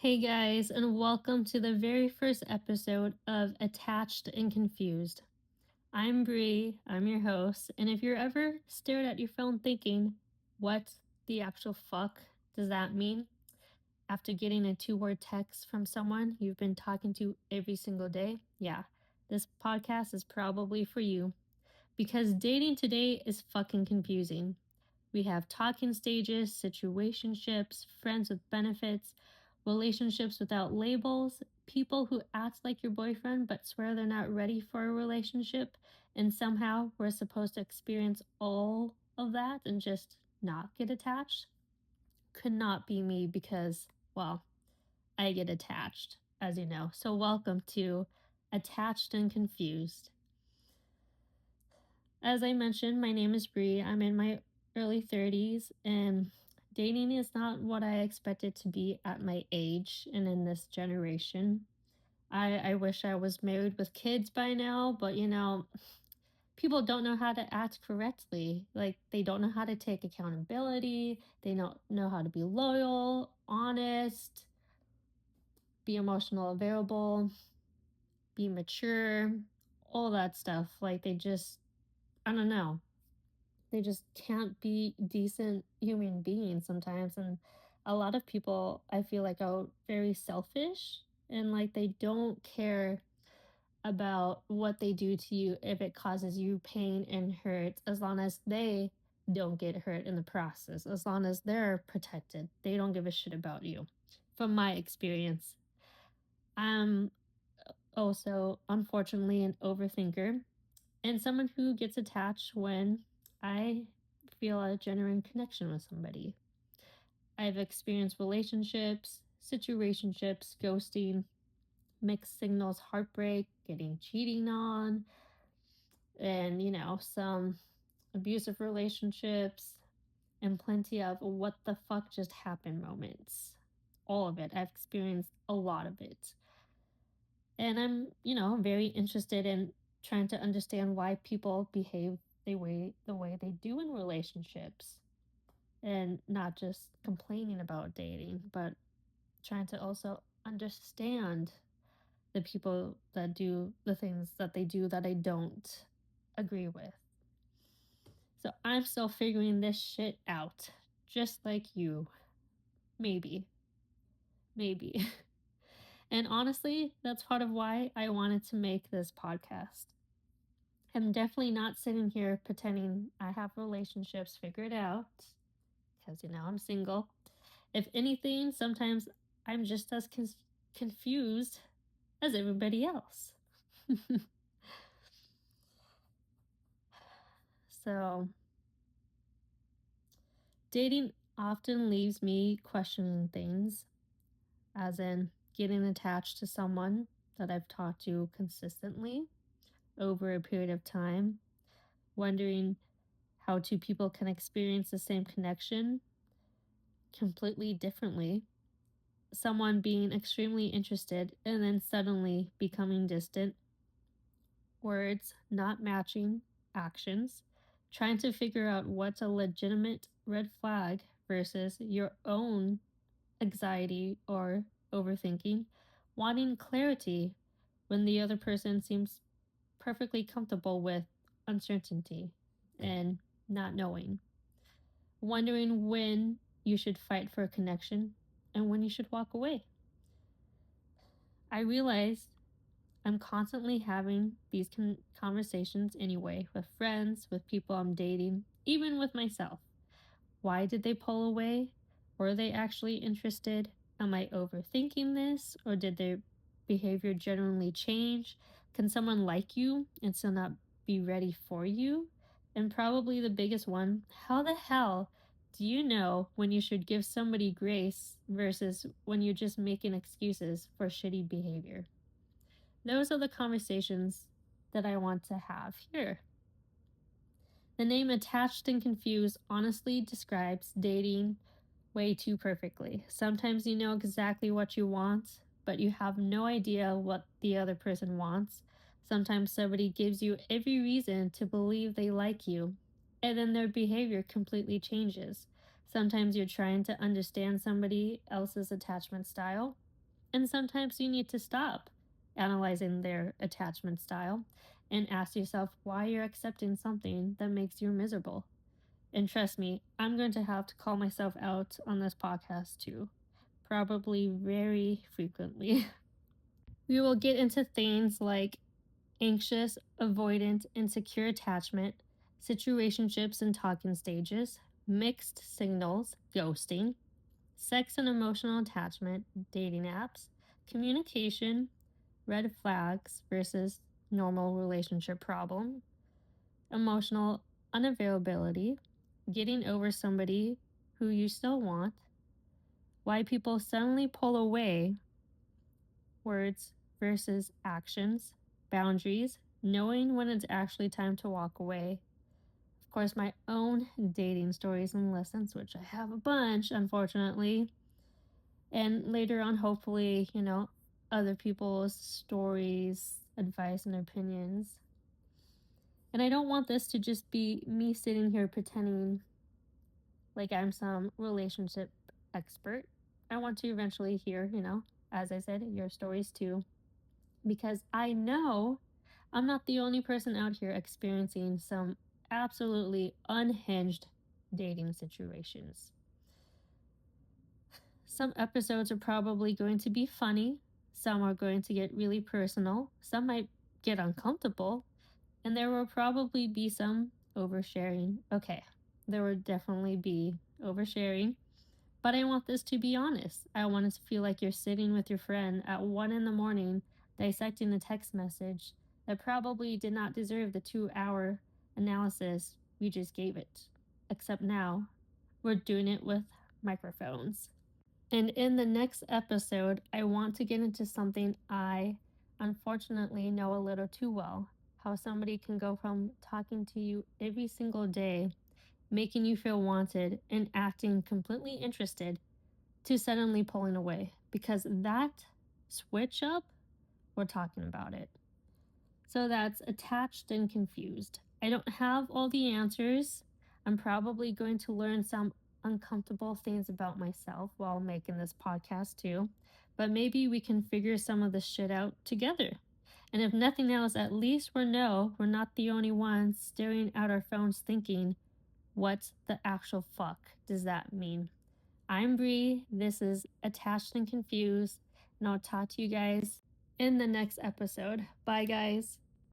Hey guys, and welcome to the very first episode of Attached and Confused. I'm Bree, I'm your host, and if you're ever stared at your phone thinking, what the actual fuck does that mean? After getting a two-word text from someone you've been talking to every single day, yeah, this podcast is probably for you. Because dating today is fucking confusing. We have talking stages, situationships, friends with benefits, relationships without labels, people who act like your boyfriend but swear they're not ready for a relationship, and somehow we're supposed to experience all of that and just not get attached. Could not be me because, well, I get attached, as you know. So, welcome to Attached and Confused. As I mentioned, my name is Bree. I'm in my early 30s, and dating is not what I expected to be at my age and in this generation. I wish I was married with kids by now, but people don't know how to act correctly. Like, they don't know how to take accountability, they don't know how to be loyal, honest, be emotional available, be mature, all that stuff. Like, I don't know, they just can't be decent human beings sometimes. And a lot of people, I feel like, are very selfish and like they don't care about what they do to you if it causes you pain and hurt, as long as they don't get hurt in the process, as long as they're protected. They don't give a shit about you. From my experience, I'm also, unfortunately, an overthinker and someone who gets attached when I feel a genuine connection with somebody. I've experienced relationships, situationships, ghosting, mixed signals, heartbreak, getting cheating on, and some abusive relationships, and plenty of what the fuck just happened moments. All of it. I've experienced a lot of it. And I'm very interested in trying to understand why people behave the way they do in relationships, and not just complaining about dating, but trying to also understand the people that do the things that they do that I don't agree with. So I'm still figuring this shit out, just like you. Maybe. Maybe. And honestly, that's part of why I wanted to make this podcast. I'm definitely not sitting here pretending I have relationships figured out, because I'm single. If anything, sometimes I'm just as confused as everybody else. So, dating often leaves me questioning things, as in getting attached to someone that I've talked to consistently over a period of time, wondering how two people can experience the same connection completely differently. Someone being extremely interested and then suddenly becoming distant, words not matching actions, trying to figure out what's a legitimate red flag versus your own anxiety or overthinking, wanting clarity when the other person seems perfectly comfortable with uncertainty and not knowing, wondering when you should fight for a connection and when you should walk away. I realized I'm constantly having these conversations anyway, with friends, with people I'm dating, even with myself. Why did they pull away? Were they actually interested? Am I overthinking this? Or did their behavior genuinely change? Can someone like you and still not be ready for you? And probably the biggest one, how the hell do you know when you should give somebody grace versus when you're just making excuses for shitty behavior? Those are the conversations that I want to have here. The name Attached and Confused honestly describes dating way too perfectly. Sometimes you know exactly what you want, but you have no idea what the other person wants. Sometimes somebody gives you every reason to believe they like you, and then their behavior completely changes. Sometimes you're trying to understand somebody else's attachment style, And sometimes you need to stop analyzing their attachment style and ask yourself why you're accepting something that makes you miserable. And trust me, I'm going to have to call myself out on this podcast too, probably very frequently. We will get into things like anxious, avoidant, and secure attachment, situationships and talking stages, mixed signals, ghosting, sex and emotional attachment, dating apps, communication, red flags versus normal relationship problem, emotional unavailability, getting over somebody who you still want, why people suddenly pull away, words versus actions, boundaries, knowing when it's actually time to walk away. Of course, my own dating stories and lessons, which I have a bunch, unfortunately. And later on, hopefully, other people's stories, advice, and opinions. And I don't want this to just be me sitting here pretending like I'm some relationship expert. I want to eventually hear, as I said, your stories too, because I know I'm not the only person out here experiencing some absolutely unhinged dating situations. Some episodes are probably going to be funny, some are going to get really personal, some might get uncomfortable, and there will probably be some oversharing. Okay, there will definitely be oversharing. But I want this to be honest. I want it to feel like you're sitting with your friend at 1 in the morning dissecting a text message that probably did not deserve the 2-hour analysis we just gave it. Except now, we're doing it with microphones. And in the next episode, I want to get into something I unfortunately know a little too well, how somebody can go from talking to you every single day, making you feel wanted, and acting completely interested to suddenly pulling away. Because that switch up, we're talking about it. So that's attached and confused. I don't have all the answers. I'm probably going to learn some uncomfortable things about myself while making this podcast too. But maybe we can figure some of this shit out together. And if nothing else, at least we're not the only ones staring at our phones thinking, what the actual fuck does that mean? I'm Bree. This is Attached and Confused, and I'll talk to you guys in the next episode. Bye, guys.